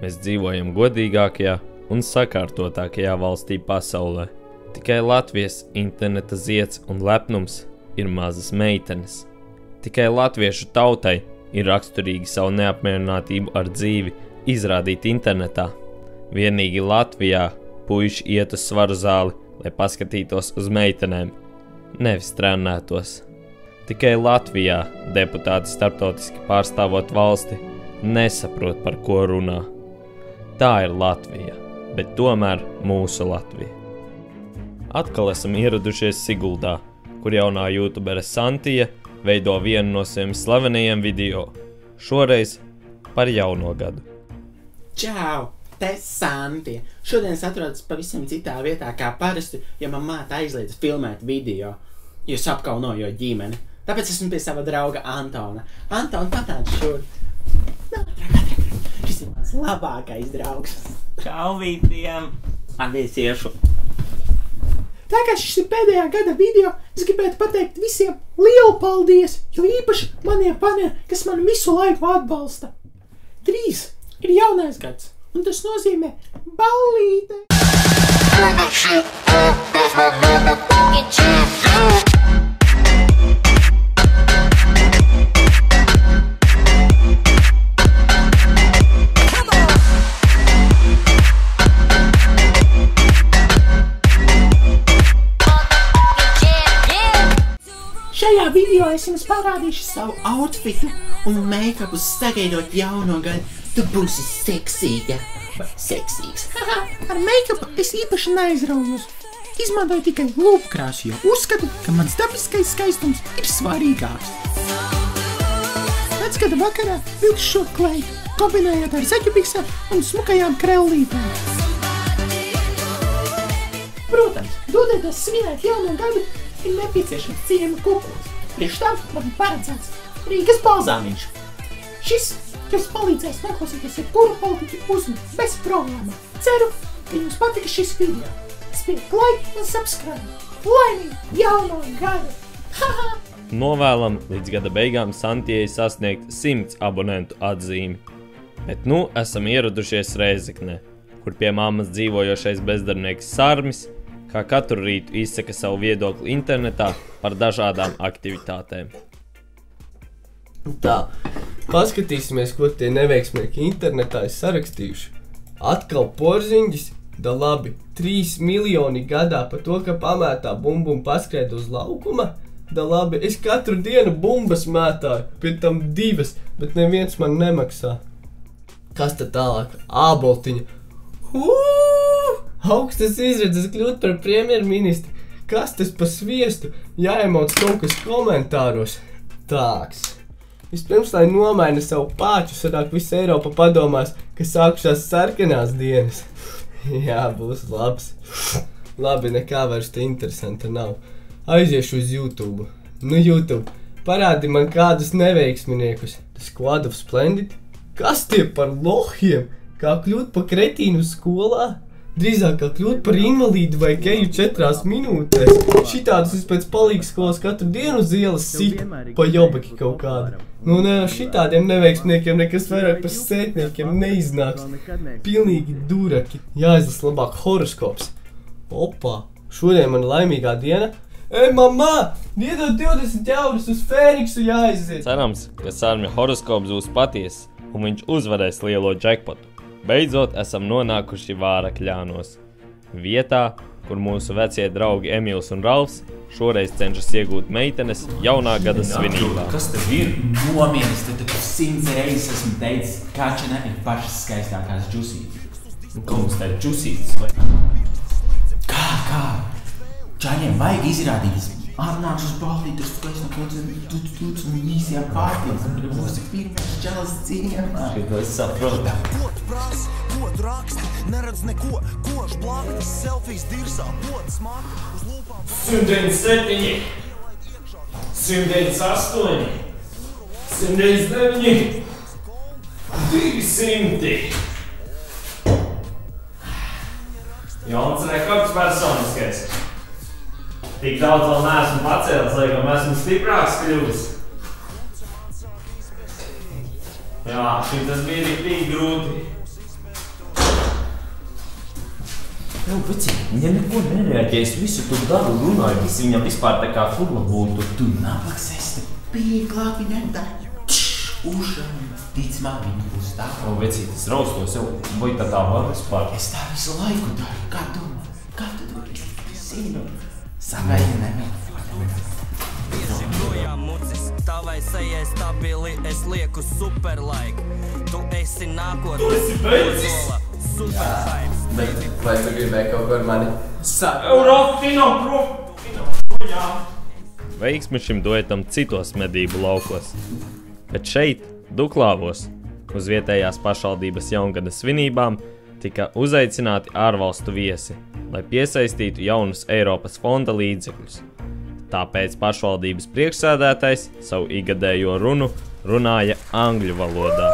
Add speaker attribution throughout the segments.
Speaker 1: Mēs dzīvojam godīgākajā un sakārtotākajā valstī pasaulē. Tikai Latvijas interneta zieds un lepnums ir mazas meitenes. Tikai latviešu tautai ir raksturīgi savu neapmierinātību ar dzīvi izrādīt internetā. Vienīgi Latvijā puiši iet uz svaru zāli, lai paskatītos uz meitenēm, nevis trenētos. Tikai Latvijā deputāti starptautiski pārstāvot valsti nesaprot, par ko runā. Tā ir Latvija, bet tomēr mūsu Latvija. Atkal esam ieradušies Siguldā, kur jaunā youtubere Santija veido vienu no saviem slavenajiem video, šoreiz par jauno gadu.
Speaker 2: Čau, te Santija. Šodien es atrodas pavisam citā vietā kā parasti, ja man māte aizliedz filmēt video, jo es apkaunoju ģimeni. Tāpēc esmu pie sava drauga Antona. Anton, patāc šur. Šis ir mans labākais draugs.
Speaker 3: Čau visiem! Atviesiešu.
Speaker 2: Tā kā šis ir pēdējā gada video, es gribētu pateikt visiem lielu paldies, jo īpaši maniem faniem, kas man visu laiku atbalsta. 3 ir jaunais gads, un tas nozīmē ballīte. Šajā video es jums parādīšu savu outfitu un make-upu sagaidot jauno gadu. Tu būsi seksīga vai seksīgs. Ar make-upu es īpaši neaizraujos. Izmantoju tikai lūpkrāsu, jo uzskatu, ka mans dabiskais skaistums ir svarīgāks. Vecgada vakarā vilkšu šo kleitu, kombinējot ar zeķubiksām un smukajām krellītēm. Protams, dodoties svinēt jauno gadu, ir nepieciešams ciema kukulis. Priekš tam man paredzēts Rīgas balzāmiņš. Šis jums palīdzēs noklausīties jebkuru politiķu uzrunu bez problēmām. Ceru, ka jums patika šis video. Spiediet like un subscribe. Laimīgu jauno gadu!
Speaker 1: Novēlam līdz gada beigām Santijai sasniegt 100 abonentu atzīmi. Bet nu esam ieradušies Rēzeknē, kur pie mammas dzīvojošais bezdarbnieks Sarmis kā katru rītu izsaka savu viedokli internetā par dažādām aktivitātēm.
Speaker 4: Tā, paskatīsimies, ko tie neveiksmieki internetā ir sarakstījuši. Atkal porziņģis, da labi, 3 miljoni gadā par to, ka pamētā bumbu un paskrēd uz laukuma. Da labi, es katru dienu bumbas mētāju, pie tam 2, bet neviens man nemaksā. Kas tad tālāk? Āboltiņa. Augstas izredzes kļūt par premjerministru. Kas tas pa sviestu? Jāiemauc kaut kas komentāros. Tāks. Vispirms, lai nomaina savu pāču, sanāk visa Eiropa padomās, ka sākušās sarkanās dienas. Jā, būs labs. Labi, nekā vairs te interesanta nav. Aiziešu uz YouTube. Nu, YouTube, parādi man kādus neveiksminiekus. Squad of Splendid? Kas tie par lohiem? Kā kļūt pa kretīnu skolā? Drīzāk kā kļūt par invalīdu vai geju 4 minūtēs. Šitādus es pēc palīgas skolas katru dienu uz ielas situ pa jobaki kaut kādu. Nu, ne, šitādiem neveiksmniekiem nekas vairāk par sētniekiem neiznāks. Pilnīgi duraki. Jāizlas labāk horoskops. Opā, šodien man laimīgā diena. Ej, mamā, iedod 20 eurus uz Fēniksu jāiziet.
Speaker 1: Cerams, ka Sarmja horoskops būs patiesa un viņš uzvarēs lielo jackpotu. Beidzot esam nonākuši Vārakļānos, vietā, kur mūsu vecie draugi Emīls un Ralfs šoreiz cenšas iegūt meitenes jaunā gada svinībā.
Speaker 3: Kas tev ir? Nomieris, tad 100 reizes esmu teicis, Kačina ir pašas skaistākās džusītes. Ko mums tā ir džusītes? Kā? Čaņiem vajag izrādīt. Atnākšu uz ballīti, tur un īsajām pārtīm. Būsi pirmais čalas ciemā.
Speaker 1: Šito es saprotu.
Speaker 5: Godu prasa, godu raksta, neredz neko, koš blāviņas, selfijas dirsā, godu smaka, uz lūpām.
Speaker 6: 197, 198, 199, 200. Jauns rekords personiskais. Tik daudz vēl neesmu pacēlis, laikam esmu stiprāks kļuvis. Jā, šitas bija tik grūti.
Speaker 3: vecīt.
Speaker 1: Viņa neko nereaģēja, es visu tur daru runāju, visi viņam vispār tā kā furla būtu.
Speaker 3: Tu nabaks esi, bija klāpi netā. Ušam, tic man, viņa būs tā.
Speaker 1: O, vecīt, es raustos jau, vai tā var vispār?
Speaker 3: Es tā visu laiku daru, kā tu zinu. Sagaidi nevienu.
Speaker 7: Projām mucis, tavai sejai stabili, es lieku superlaik. Tu esi nākotne. Tu esi beidzis? Superhypes.
Speaker 4: Bet vai tu gribēji kaut ko ar mani sākt?
Speaker 6: Eurofino, jā.
Speaker 1: Veiksmi šim duetam citos medību laukos. Bet šeit, Duklāvos, uz vietējās pašvaldības jaungadas svinībām, tika uzaicināti ārvalstu viesi, lai piesaistītu jaunus Eiropas fonda līdzekļus. Tāpēc pašvaldības priekšsēdētājs savu igadējo runu runāja angļu valodā.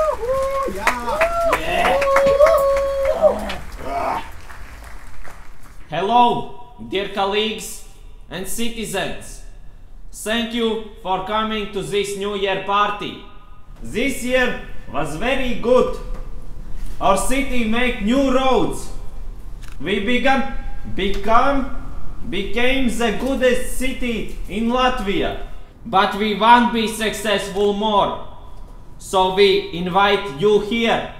Speaker 6: Hello, dear colleagues and citizens. Thank you for coming to this New Year party. This year was very good. Our city made new roads. We became the goodest city in Latvia. But we won't be successful more. So we invite you here.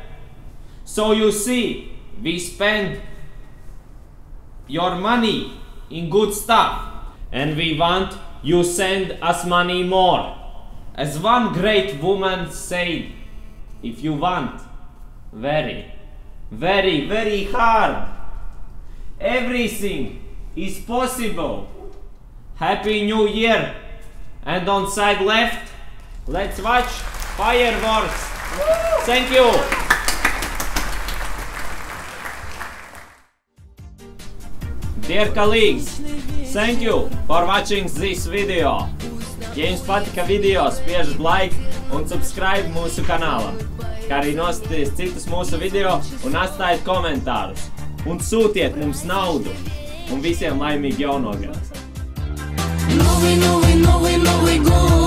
Speaker 6: So you see, we spend your money in good stuff. And we want you send us money more. As one great woman said, if you want very, very, very hard, everything is possible. Happy New Year! And on side left, let's watch fireworks. Thank you! Dear colleagues, thank you for watching this video. Ja jums patika video, spiežat like un subscribe mūsu kanālam, kā arī noskaties citus mūsu video un atstājiet komentārus. Un sūtiet mums naudu. Un visiem laimīgi jauno gadu!
Speaker 8: Новый год!